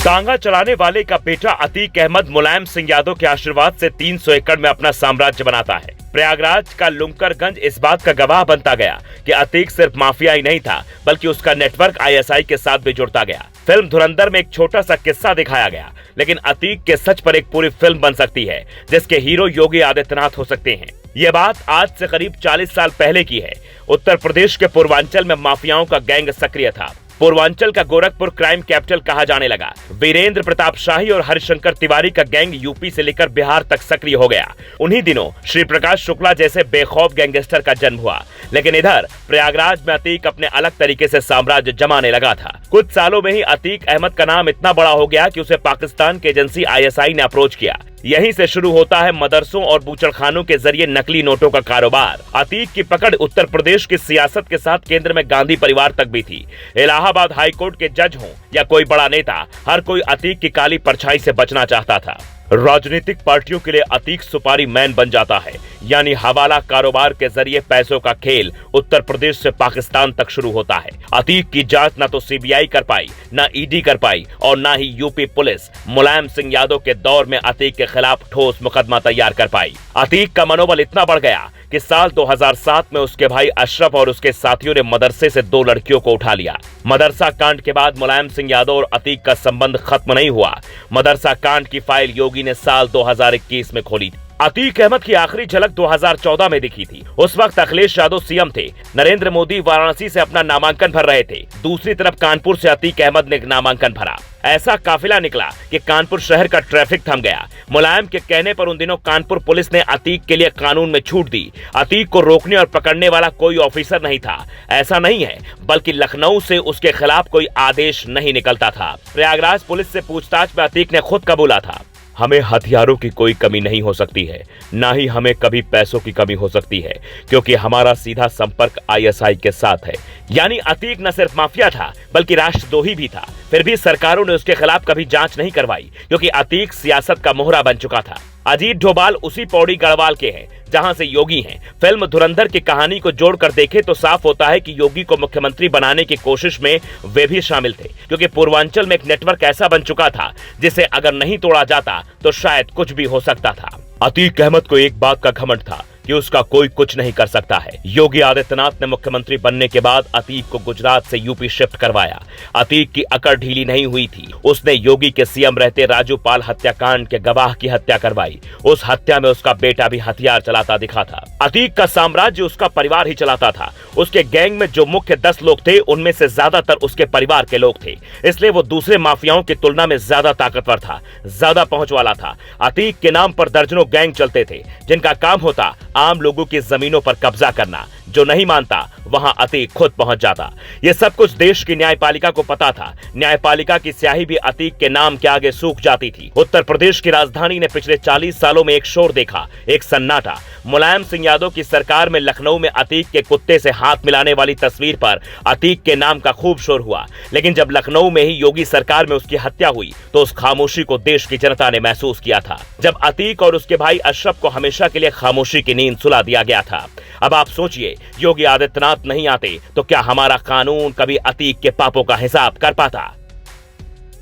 तांगा चलाने वाले का बेटा अतीक अहमद मुलायम सिंह यादव के आशीर्वाद से 300 एकड़ में अपना साम्राज्य बनाता है। प्रयागराज का लुंकरगंज इस बात का गवाह बनता गया कि अतीक सिर्फ माफिया ही नहीं था, बल्कि उसका नेटवर्क आईएसआई के साथ भी जुड़ता गया। फिल्म धुरंधर में एक छोटा सा किस्सा दिखाया गया, लेकिन अतीक के सच पर एक पूरी फिल्म बन सकती है, जिसके हीरो योगी आदित्यनाथ हो सकते हैं। ये बात आज से करीब 40 साल पहले की है। उत्तर प्रदेश के पूर्वांचल में माफियाओं का गैंग सक्रिय था। पूर्वांचल का गोरखपुर क्राइम कैपिटल कहा जाने लगा। वीरेंद्र प्रताप शाही और हरिशंकर तिवारी का गैंग यूपी से लेकर बिहार तक सक्रिय हो गया। उन्हीं दिनों श्री प्रकाश शुक्ला जैसे बेखौफ गैंगस्टर का जन्म हुआ। लेकिन इधर प्रयागराज में अतीक अपने अलग तरीके से साम्राज्य जमाने लगा था। कुछ सालों में ही अतीक अहमद का नाम इतना बड़ा हो गया कि उसे पाकिस्तान की एजेंसी आईएसआई ने अप्रोच किया। यहीं से शुरू होता है मदरसों और बूचड़खानों के जरिए नकली नोटों का कारोबार। अतीक की पकड़ उत्तर प्रदेश की सियासत के साथ केंद्र में गांधी परिवार तक भी थी। इलाहाबाद हाईकोर्ट के जज हों या कोई बड़ा नेता, हर कोई अतीक की काली परछाई से बचना चाहता था। राजनीतिक पार्टियों के लिए अतीक सुपारी मैन बन जाता है, यानी हवाला कारोबार के जरिए पैसों का खेल उत्तर प्रदेश से पाकिस्तान तक शुरू होता है। अतीक की जांच न तो सीबीआई कर पाई, न ईडी कर पाई और न ही यूपी पुलिस मुलायम सिंह यादव के दौर में अतीक के खिलाफ ठोस मुकदमा तैयार कर पाई। अतीक का मनोबल इतना बढ़ गया कि साल 2007 में उसके भाई अशरफ और उसके साथियों ने मदरसे से 2 लड़कियों को उठा लिया। मदरसा कांड के बाद मुलायम सिंह यादव और अतीक का संबंध खत्म नहीं हुआ। मदरसा कांड की फाइल योगी ने साल 2021 में खोली थी। अतीक अहमद की आखिरी झलक 2014 में दिखी थी। उस वक्त अखिलेश यादव सीएम थे। नरेंद्र मोदी वाराणसी से अपना नामांकन भर रहे थे। दूसरी तरफ कानपुर से अतीक अहमद ने नामांकन भरा। ऐसा काफिला निकला कि कानपुर शहर का ट्रैफिक थम गया। मुलायम के कहने पर उन दिनों कानपुर पुलिस ने अतीक के लिए कानून में छूट दी। अतीक को रोकने और पकड़ने वाला कोई ऑफिसर नहीं था। ऐसा नहीं है, बल्कि लखनऊ से उसके खिलाफ कोई आदेश नहीं निकलता था। प्रयागराज पुलिस से पूछताछ में अतीक ने खुद कबूला था, हमें हथियारों की कोई कमी नहीं हो सकती है, ना ही हमें कभी पैसों की कमी हो सकती है, क्योंकि हमारा सीधा संपर्क आईएसआई के साथ है। यानी अतीक न सिर्फ माफिया था, बल्कि राष्ट्रद्रोही भी था। फिर भी सरकारों ने उसके खिलाफ कभी जांच नहीं करवाई, क्योंकि अतीक सियासत का मोहरा बन चुका था। अजीत डोभाल उसी पौड़ी गढ़वाल के हैं जहां से योगी हैं। फिल्म धुरंधर की कहानी को जोड़कर देखें तो साफ होता है कि योगी को मुख्यमंत्री बनाने की कोशिश में वे भी शामिल थे, क्योंकि पूर्वांचल में एक नेटवर्क ऐसा बन चुका था जिसे अगर नहीं तोड़ा जाता तो शायद कुछ भी हो सकता था। अतीक अहमद को एक बात का घमंड था कि उसका कोई कुछ नहीं कर सकता है। योगी आदित्यनाथ ने मुख्यमंत्री बनने के बाद अतीक को गुजरात से यूपी शिफ्ट करवाया। अतीक की अकड़ ढीली नहीं हुई थी। उसने योगी के सीएम रहते राजू पाल हत्याकांड के गवाह की हत्या करवाई। उस हत्या में उसका बेटा भी हथियार चलाता दिखा था। अतीक का साम्राज्य उसका परिवार ही चलाता था। उसके गैंग में जो मुख्य 10 लोग थे, उनमें से ज्यादातर उसके परिवार के लोग थे। इसलिए वो दूसरे माफियाओं की तुलना में ज्यादा ताकतवर था, ज्यादा पहुंच वाला था। अतीक के नाम पर दर्जनों गैंग चलते थे, जिनका काम होता आम लोगों की जमीनों पर कब्जा करना। जो नहीं मानता वहां अतीक खुद पहुंच जाता। यह सब कुछ देश की न्यायपालिका को पता था। न्यायपालिका की स्याही भी अतीक के नाम के आगे सूख जाती थी। उत्तर प्रदेश की राजधानी ने पिछले 40 सालों में एक शोर देखा, एक सन्नाटा। मुलायम सिंह यादव की सरकार में लखनऊ में अतीक के कुत्ते से हाथ मिलाने वाली तस्वीर पर अतीक के नाम का खूब शोर हुआ। लेकिन जब लखनऊ में ही योगी सरकार में उसकी हत्या हुई तो उस खामोशी को देश की जनता ने महसूस किया था, जब अतीक और उसके भाई अशरफ को हमेशा के लिए खामोशी की नींद सुला दिया गया था। अब आप सोचिए, योगी आदित्यनाथ नहीं आते तो क्या हमारा कानून कभी अतीक के पापों का हिसाब कर पाता?